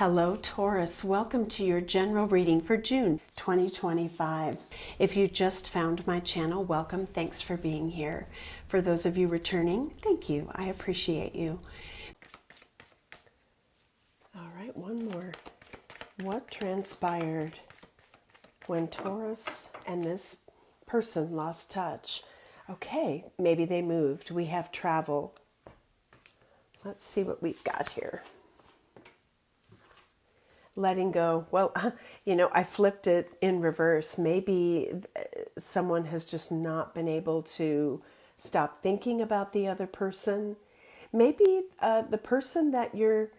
Hello, Taurus. Welcome to your general reading for June 2025. If you just found my channel, welcome. Thanks for being here. For those of you returning, thank you. I appreciate you. All right, one more. What transpired when Taurus and this person lost touch? Okay, maybe they moved. We have travel. Let's see what we've got here. Letting go. Well, I flipped it in reverse. Maybe someone has just not been able to stop thinking about the other person. Maybe the person that you're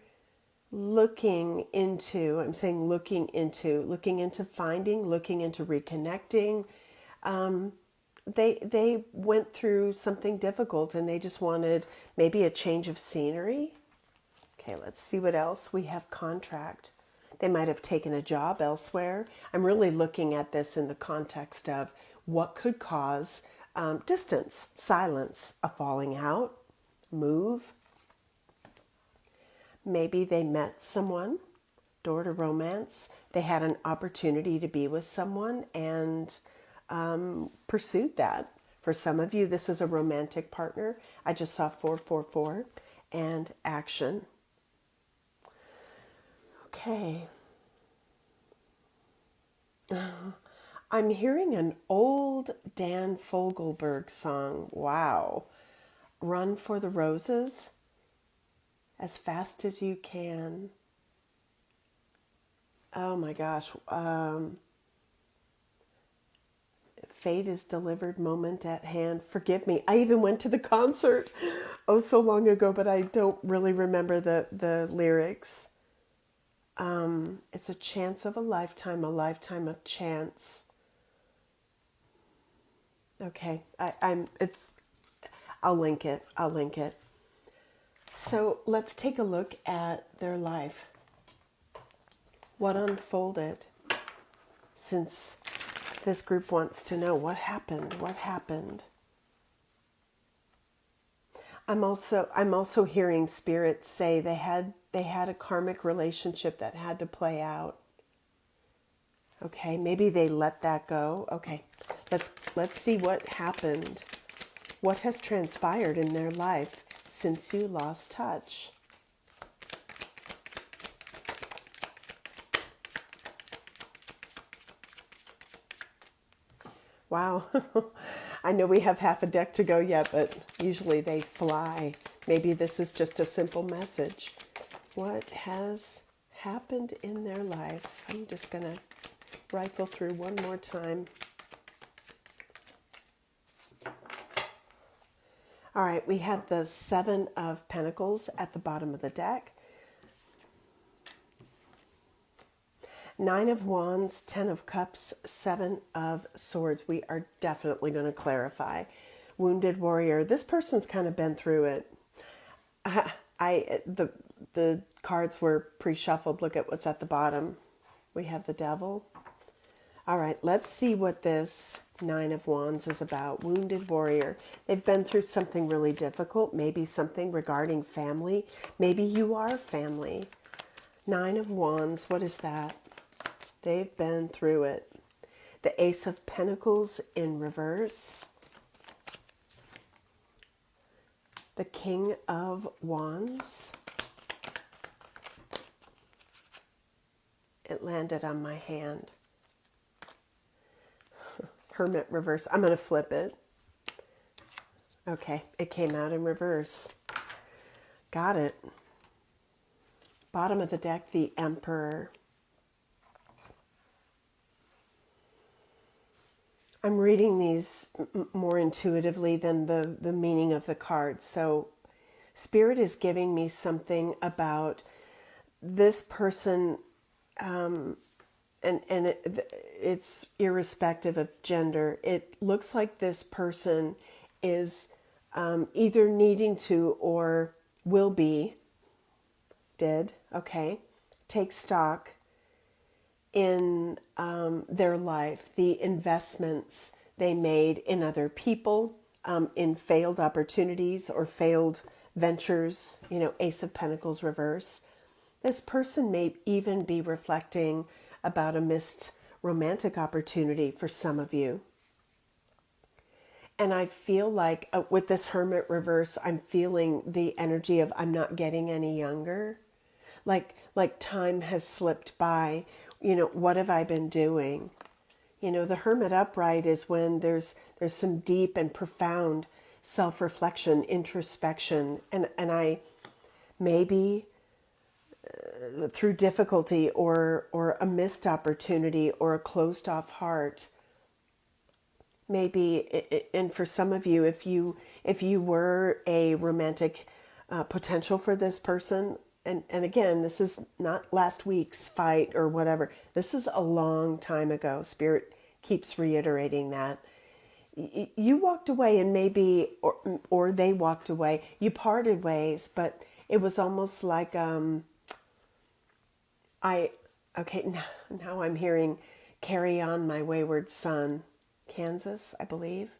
looking into, I'm saying looking into finding, looking into reconnecting. They went through something difficult and they just wanted maybe a change of scenery. Okay, let's see what else. We have contract. They might have taken a job elsewhere. I'm really looking at this in the context of what could cause distance, silence, a falling out, move. Maybe they met someone, door to romance. They had an opportunity to be with someone and pursued that. For some of you, this is a romantic partner. I just saw 444 and action. Okay. I'm hearing an old Dan Fogelberg song. Wow. Run for the roses as fast as you can. Oh my gosh. Fate is delivered, moment at hand. Forgive me. I even went to the concert so long ago, but I don't really remember the lyrics. It's a chance of a lifetime of chance. Okay, I'll link it. So let's take a look at their life. What unfolded? Since this group wants to know what happened. I'm also hearing spirits say they had a karmic relationship that had to play out. Okay, maybe they let that go. Okay, let's see what happened. What has transpired in their life since you lost touch? Wow. I know we have half a deck to go yet, but usually they fly. Maybe this is just a simple message. What has happened in their life? I'm just going to rifle through one more time. All right, we have the 7 of Pentacles at the bottom of the deck. 9 of Wands, 10 of Cups, 7 of Swords. We are definitely going to clarify. Wounded Warrior. This person's kind of been through it. The cards were pre-shuffled. Look at what's at the bottom. We have the Devil. All right, let's see what this 9 of Wands is about. Wounded Warrior. They've been through something really difficult. Maybe something regarding family. Maybe you are family. 9 of Wands. What is that? They've been through it. The Ace of Pentacles in reverse. The King of Wands. It landed on my hand. Hermit reverse. I'm going to flip it. Okay, it came out in reverse. Got it. Bottom of the deck, the Emperor. I'm reading these more intuitively than the meaning of the cards. So Spirit is giving me something about this person, and it's irrespective of gender. It looks like this person is either needing to or will be, take stock in their life, the investments they made in other people, in failed opportunities or failed ventures, Ace of Pentacles reverse. This person may even be reflecting about a missed romantic opportunity for some of you. And I feel like with this Hermit reverse, I'm feeling the energy of I'm not getting any younger. Like time has slipped by. You know, what have I been doing? You know, the Hermit upright is when there's some deep and profound self-reflection, introspection, and I maybe through difficulty or a missed opportunity or a closed off heart. Maybe, and for some of you, if you were a romantic potential for this person, and again, this is not last week's fight or whatever. This is a long time ago. Spirit keeps reiterating that. You walked away, and maybe, or they walked away. You parted ways, but it was almost like now I'm hearing "Carry On, My Wayward Son," Kansas, I believe.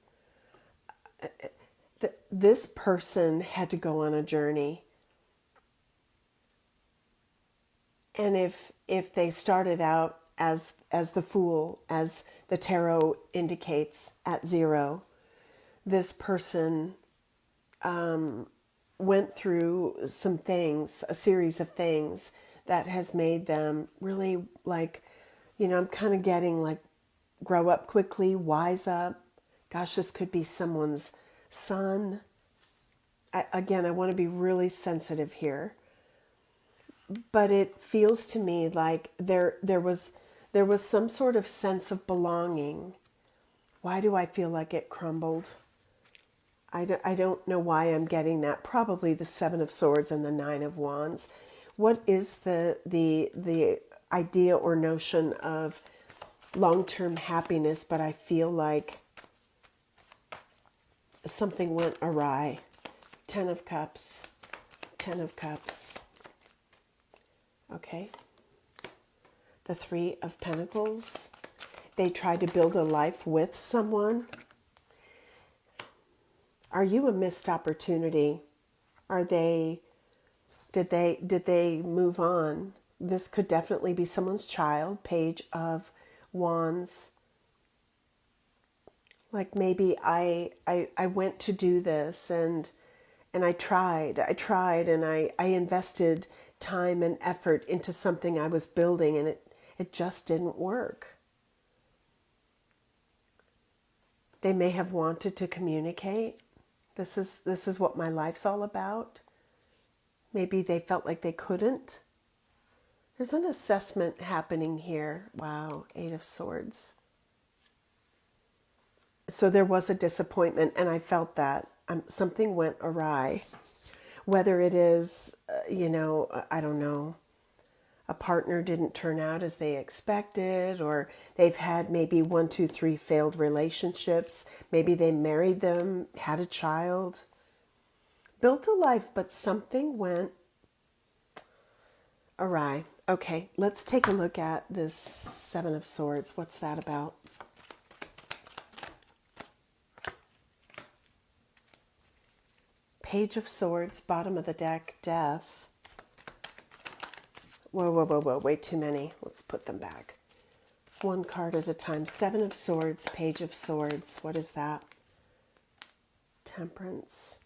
This person had to go on a journey. And if they started out as the Fool, as the tarot indicates, at 0, this person went through some things, a series of things that has made them really like, I'm kind of getting like grow up quickly, wise up. Gosh, this could be someone's son. I want to be really sensitive here. But it feels to me like there was some sort of sense of belonging. Why do I feel like it crumbled? I don't know why I'm getting that. Probably the 7 of Swords and the 9 of Wands. What is the idea or notion of long-term happiness? But I feel like something went awry. 10 of Cups. 10 of Cups. Okay. The 3 of Pentacles. They tried to build a life with someone. Are you a missed opportunity? Did they move on? This could definitely be someone's child. Page of Wands. Like maybe I went to do this and I tried and I invested time and effort into something I was building, and it just didn't work. They may have wanted to communicate. This is what my life's all about. Maybe they felt like they couldn't. There's an assessment happening here. Wow, 8 of Swords. So there was a disappointment, and I felt that something went awry. Whether it is, I don't know, a partner didn't turn out as they expected, or they've had maybe 1, 2, 3 failed relationships. Maybe they married them, had a child, built a life, but something went awry. Okay, let's take a look at this 7 of Swords. What's that about? Page of Swords, bottom of the deck, Death. Whoa, way too many. Let's put them back. One card at a time. 7 of Swords, Page of Swords. What is that? Temperance.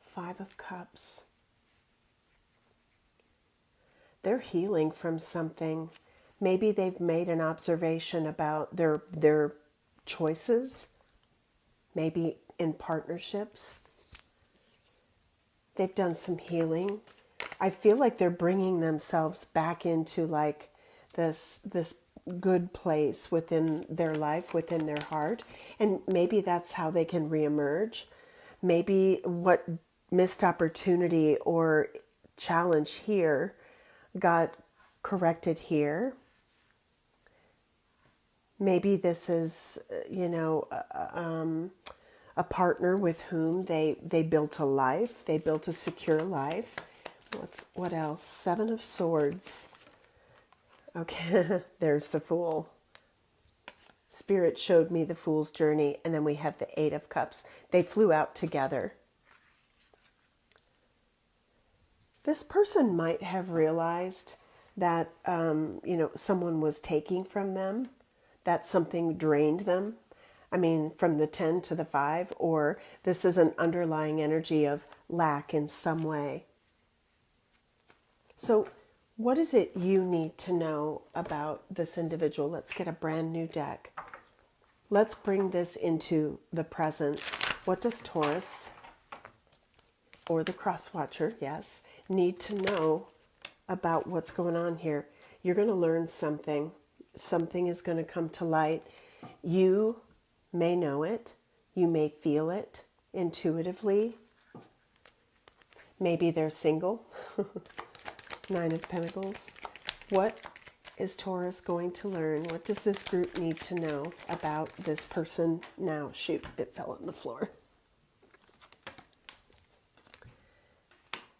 5 of Cups. They're healing from something. Maybe they've made an observation about their choices. Maybe in partnerships. They've done some healing. I feel like they're bringing themselves back into like this good place within their life, within their heart. And maybe that's how they can reemerge. Maybe what missed opportunity or challenge here got corrected here. Maybe this is, a partner with whom they built a life. They built a secure life. What else? 7 of Swords. Okay, there's the Fool. Spirit showed me the Fool's journey, and then we have the 8 of Cups. They flew out together. This person might have realized that, someone was taking from them, that something drained them. I mean, from the 10 to the 5, or this is an underlying energy of lack in some way. So what is it you need to know about this individual? Let's get a brand new deck. Let's bring this into the present. What does Taurus, or the cross watcher, yes, need to know about what's going on here? You're going to learn something. Something is going to come to light. You may know it. You may feel it intuitively. Maybe they're single. 9 of Pentacles. What is Taurus going to learn? What does this group need to know about this person now? Shoot, it fell on the floor.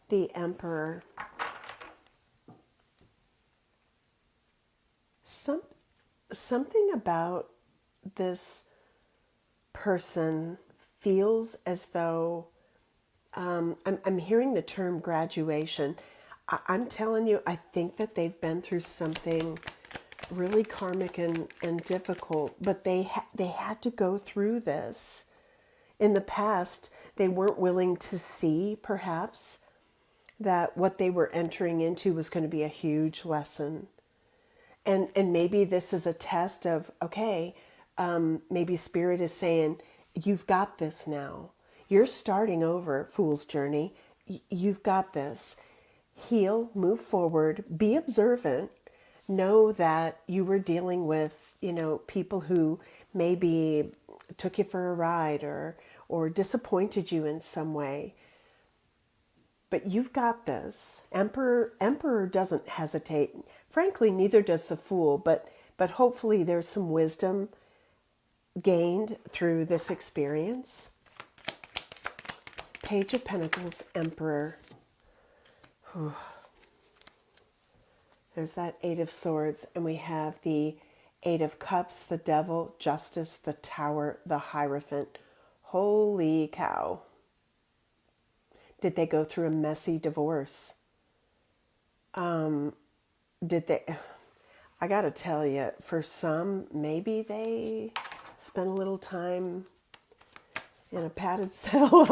The Emperor. Something about this person feels as though, I'm hearing the term graduation. I'm telling you, I think that they've been through something really karmic and difficult, but they had to go through this. In the past, they weren't willing to see, perhaps, that what they were entering into was going to be a huge lesson. And maybe this is a test of, okay, maybe Spirit is saying, you've got this now. You're starting over, Fool's Journey. You've got this. Heal, move forward, be observant. Know that you were dealing with, people who maybe took you for a ride or disappointed you in some way. But you've got this. Emperor doesn't hesitate. Frankly, neither does the Fool, but hopefully there's some wisdom gained through this experience. Page of Pentacles, Emperor. Whew. There's that 8 of Swords, and we have the 8 of Cups, the Devil, Justice, the Tower, the Hierophant. Holy cow. Did they go through a messy divorce? Did they? I gotta tell you, for some, maybe they spent a little time in a padded cell.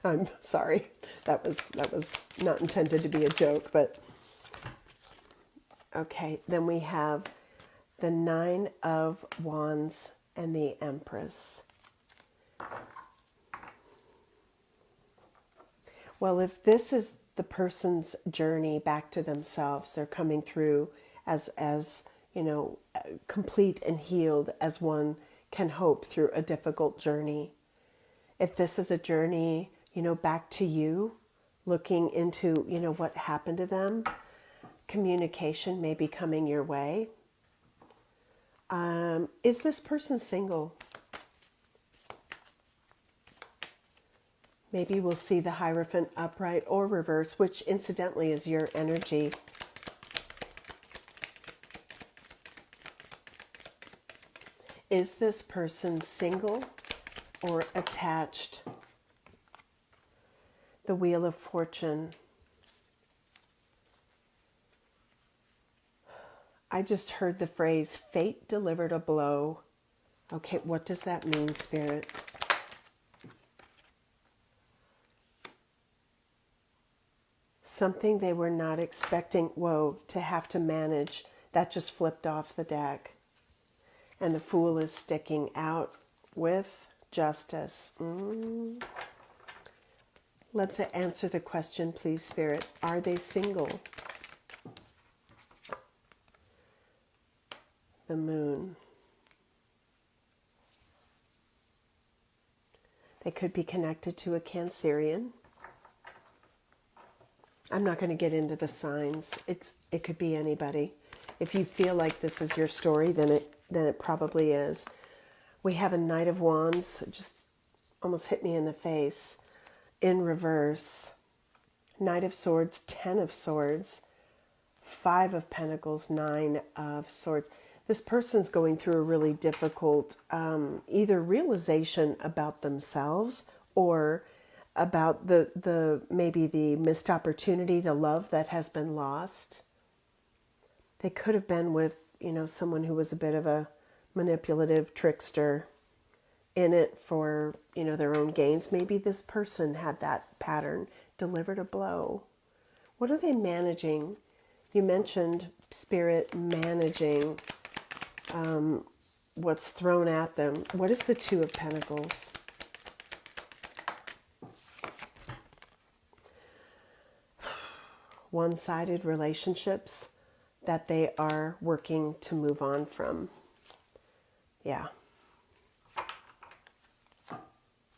I'm sorry. That was not intended to be a joke, but okay. Then we have the 9 of Wands and the Empress. Well, if this is the person's journey back to themselves, they're coming through as complete and healed as one can hope through a difficult journey. If this is a journey, back to you, looking into, what happened to them, communication may be coming your way. Is this person single? Maybe we'll see the Hierophant upright or reverse, which incidentally is your energy. Is this person single or attached? The Wheel of Fortune. I just heard the phrase, fate delivered a blow. Okay, what does that mean, Spirit? Something they were not expecting, to have to manage. That just flipped off the deck. And the Fool is sticking out with Justice. Let's answer the question, please, Spirit. Are they single? The Moon. They could be connected to a Cancerian. I'm not going to get into the signs. It could be anybody. If you feel like this is your story, then it probably is. We have a Knight of Wands, just almost hit me in the face, in reverse. Knight of Swords, 10 of Swords, 5 of Pentacles, 9 of Swords. This person's going through a really difficult either realization about themselves or about the maybe the missed opportunity, the love that has been lost. They could have been with, someone who was a bit of a manipulative trickster in it for, their own gains. Maybe this person had that pattern, delivered a blow. What are they managing? You mentioned spirit managing what's thrown at them. What is the Two of Pentacles? One-sided relationships that they are working to move on from. Yeah.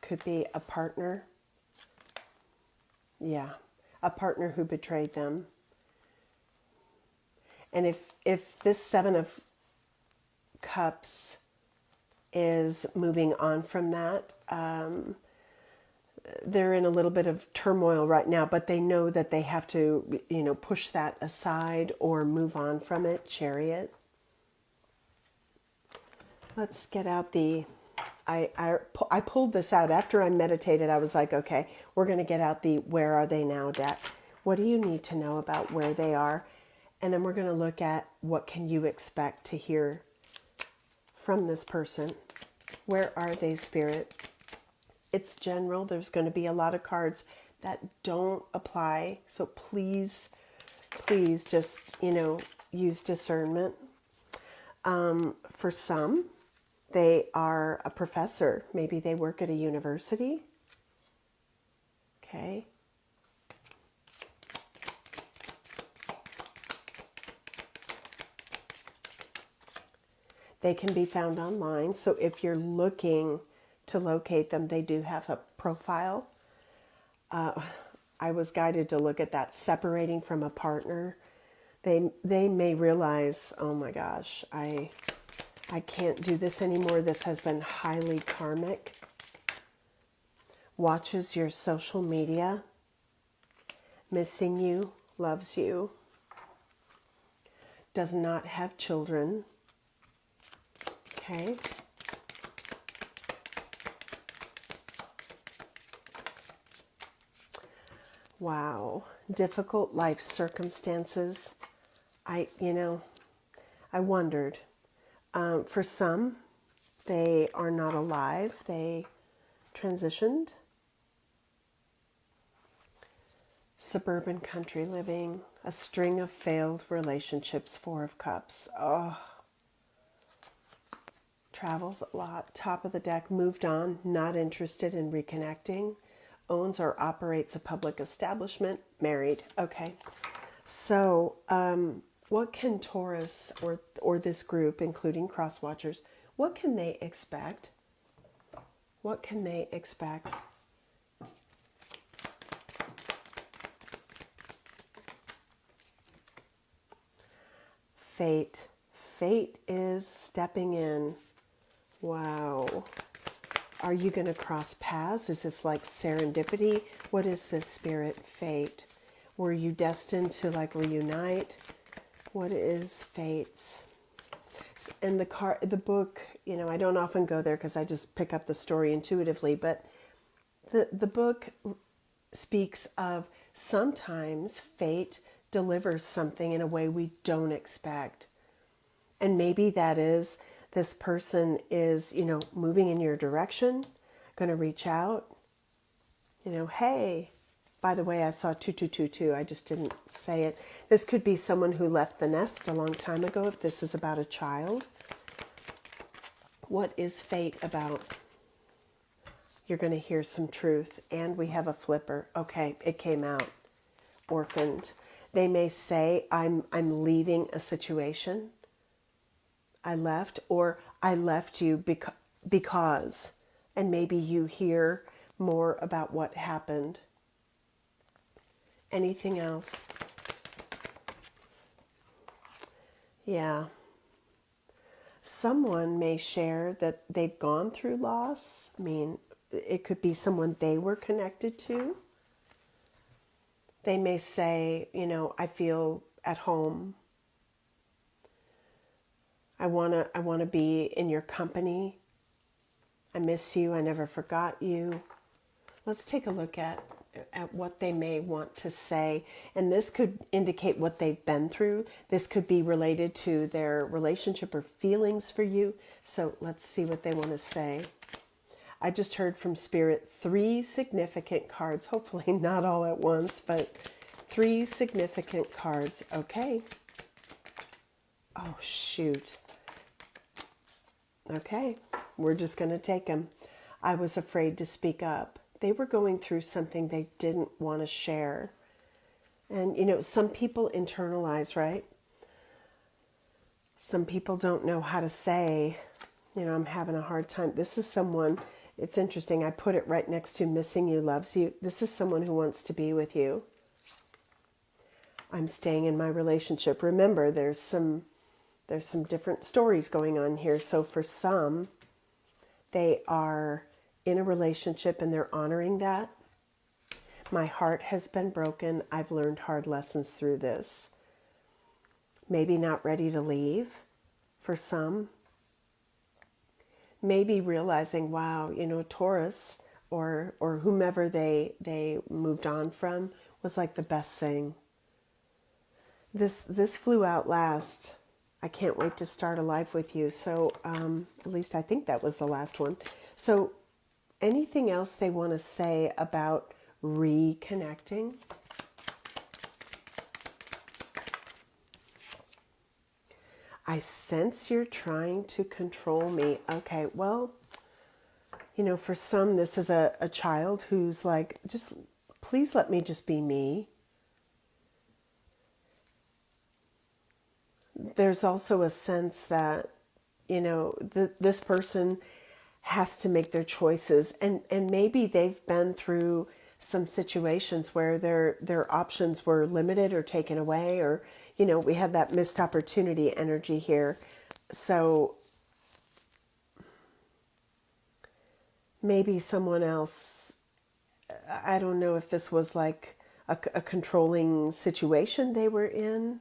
Could be a partner. Yeah. A partner who betrayed them. And if this Seven of Cups is moving on from that, they're in a little bit of turmoil right now, but they know that they have to, push that aside or move on from it. Chariot. Let's get out the... I pulled this out after I meditated. I was like, okay, we're going to get out the Where Are They Now deck. What do you need to know about where they are? And then we're going to look at what can you expect to hear from this person. Where are they, Spirit? It's general. There's going to be a lot of cards that don't apply. So please just, use discernment. For some, they are a professor. Maybe they work at a university. Okay. They can be found online. So if you're looking to locate them, they do have a profile. I was guided to look at that, separating from a partner. They may realize, oh my gosh, I can't do this anymore. This has been highly karmic. Watches your social media. Missing you. Loves you. Does not have children. Okay. Wow. Difficult life circumstances. I wondered. For some, they are not alive. They transitioned. Suburban country living. A string of failed relationships. Four of Cups. Oh. Travels a lot. Top of the deck. Moved on. Not interested in reconnecting. Owns or operates a public establishment. Married. Okay. So, what can Taurus or this group, including cross watchers, what can they expect? What can they expect? Fate. Fate is stepping in. Wow. Are you going to cross paths? Is this like serendipity? What is this, Spirit? Fate. Were you destined to reunite? What is fates? And the book, I don't often go there because I just pick up the story intuitively, but the book speaks of sometimes fate delivers something in a way we don't expect. And maybe that is this person is, moving in your direction, going to reach out, hey, by the way, I saw 2222. I just didn't say it. This could be someone who left the nest a long time ago, if this is about a child. What is fate about? You're going to hear some truth. And we have a flipper. Okay, it came out. Orphaned. They may say, I'm leaving a situation. I left, or I left you because. And maybe you hear more about what happened. Anything else? Yeah. Someone may share that they've gone through loss. I mean, it could be someone they were connected to. They may say, I feel at home. I want to be in your company. I miss you. I never forgot you. Let's take a look at what they may want to say. And this could indicate what they've been through. This could be related to their relationship or feelings for you. So let's see what they want to say. I just heard from Spirit 3 significant cards. Hopefully not all at once, but 3 significant cards. Okay. Oh, shoot. Okay. We're just going to take them. I was afraid to speak up. They were going through something they didn't want to share. And, you know, some people internalize, right? Some people don't know how to say, you know, I'm having a hard time. This is someone, it's interesting. I put it right next to missing you, loves you. This is someone who wants to be with you. I'm staying in my relationship. Remember, there's some different stories going on here. So for some, they are in a relationship and they're honoring that. My heart has been broken. I've learned hard lessons through this. Maybe not ready to leave for some. Maybe realizing, wow, you know, Taurus or whomever they moved on from was like the best thing. This flew out last. I can't wait to start a life with you. So at least I think that was the last one. So anything else they want to say about reconnecting? I sense you're trying to control me. Okay, well, you know, for some, this is a child who's like, just please let me just be me. There's also a sense that, you know, this person has to make their choices, and maybe they've been through some situations where their options were limited or taken away, or, you know, we have that missed opportunity energy here. So maybe someone else, I don't know if this was like a controlling situation they were in,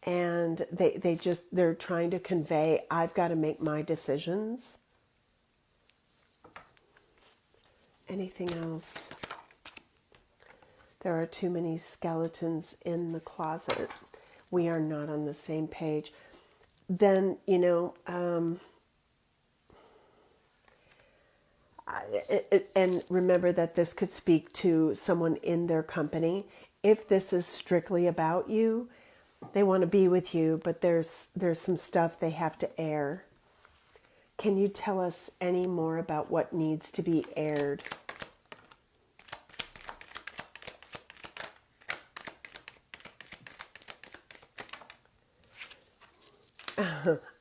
and they're trying to convey, I've got to make my decisions. Anything else? There are too many skeletons in the closet. We are not on the same page. Then, you know, and remember that this could speak to someone in their company. If this is strictly about you, they want to be with you, but there's some stuff they have to air. Can you tell us any more about what needs to be aired?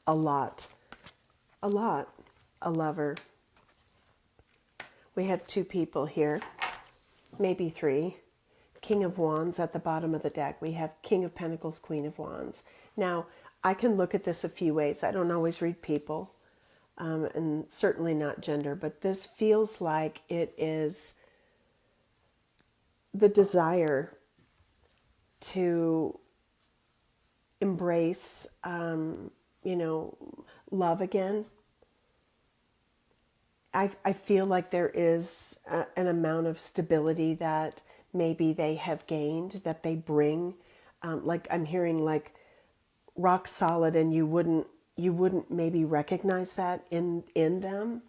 A lot. A lot. A lover. We have 2 people here. Maybe 3. King of Wands at the bottom of the deck. We have King of Pentacles, Queen of Wands. Now, I can look at this a few ways. I don't always read people. And certainly not gender, but this feels like it is the desire to embrace, you know, love again. I feel like there is an amount of stability that maybe they have gained, that they bring. Like I'm hearing like rock solid, and you wouldn't maybe recognize that in them.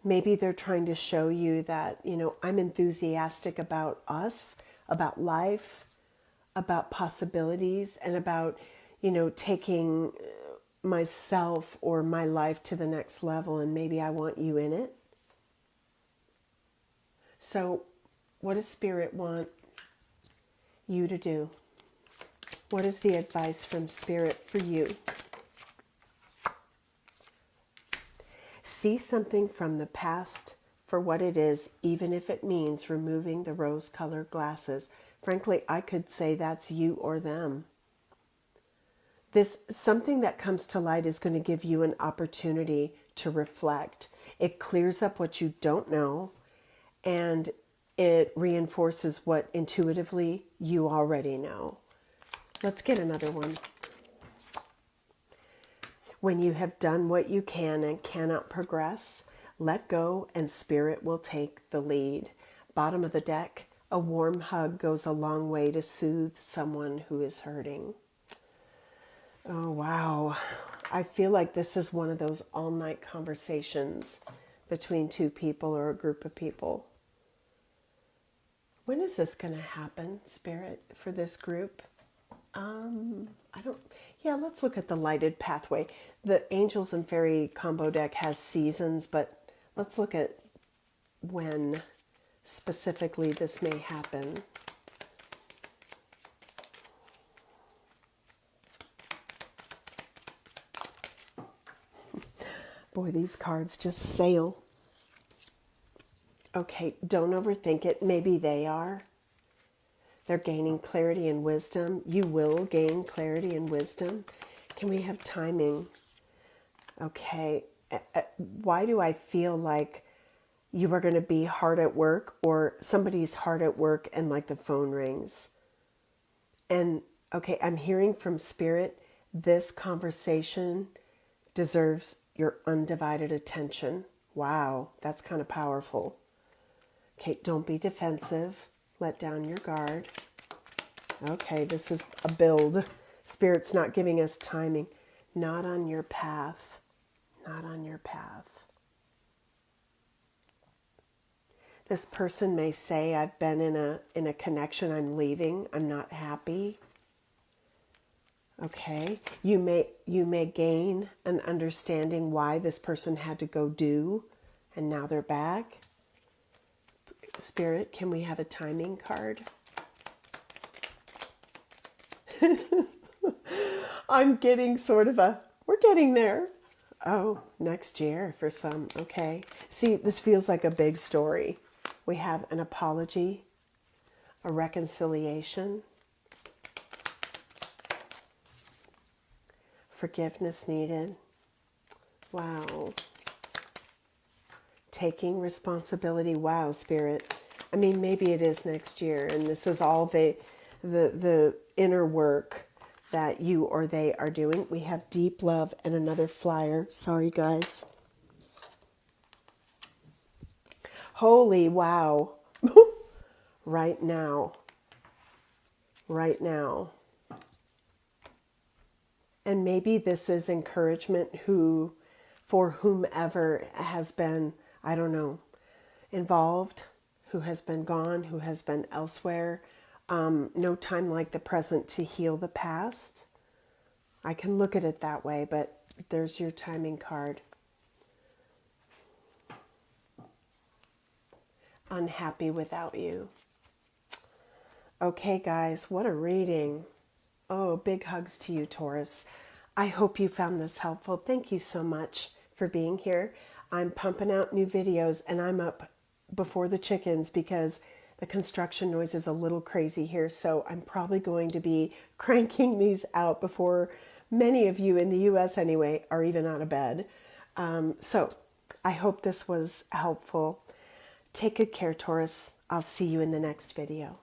Maybe they're trying to show you that, you know, I'm enthusiastic about us, about life, about possibilities, and about, you know, taking myself or my life to the next level, and maybe I want you in it. So what does Spirit want you to do? What is the advice from Spirit for you? See something from the past for what it is, even if it means removing the rose-colored glasses. Frankly, I could say that's you or them. This something that comes to light is going to give you an opportunity to reflect. It clears up what you don't know, and it reinforces what intuitively you already know. Let's get another one. When you have done what you can and cannot progress, Let go and spirit will take the lead. Bottom of the deck, a warm hug goes a long way to soothe someone who is hurting. Oh, wow. I feel like this is one of those all-night conversations between two people or a group of people. When is this going to happen, Spirit, for this group? Let's look at the lighted pathway. The Angels and Fairy combo deck has seasons, but let's look at when specifically this may happen. Boy, these cards just sail. Okay, don't overthink it. Maybe they are. They're gaining clarity and wisdom. You will gain clarity and wisdom. Can we have timing? Okay. Why do I feel like you are going to be hard at work, or somebody's hard at work and like the phone rings? And okay, I'm hearing from Spirit, this conversation deserves your undivided attention. Wow, that's kind of powerful. Okay, don't be defensive. Let down your guard. Okay, this is a build. Spirit's not giving us timing. Not on your path. Not on your path. This person may say, I've been in a connection, I'm leaving, I'm not happy. Okay, you may gain an understanding why this person had to go do, and now they're back. Spirit, can we have a timing card? I'm getting sort of we're getting there. Oh, next year for some. Okay. See, this feels like a big story. We have an apology, a reconciliation, forgiveness needed. Wow. Taking responsibility. Wow, Spirit. I mean, maybe it is next year, and this is all the inner work that you or they are doing. We have deep love and another flyer. Sorry, guys. Holy wow. Right now. Right now. And maybe this is encouragement for whomever has been, I don't know, involved, who has been gone, who has been elsewhere. No time like the present to heal the past. I can look at it that way, but there's your timing card. Unhappy without you. Okay, guys, what a reading. Oh, big hugs to you, Taurus. I hope you found this helpful. Thank you so much for being here. I'm pumping out new videos, and I'm up before the chickens because the construction noise is a little crazy here. So I'm probably going to be cranking these out before many of you in the US anyway are even out of bed. So I hope this was helpful. Take good care, Taurus. I'll see you in the next video.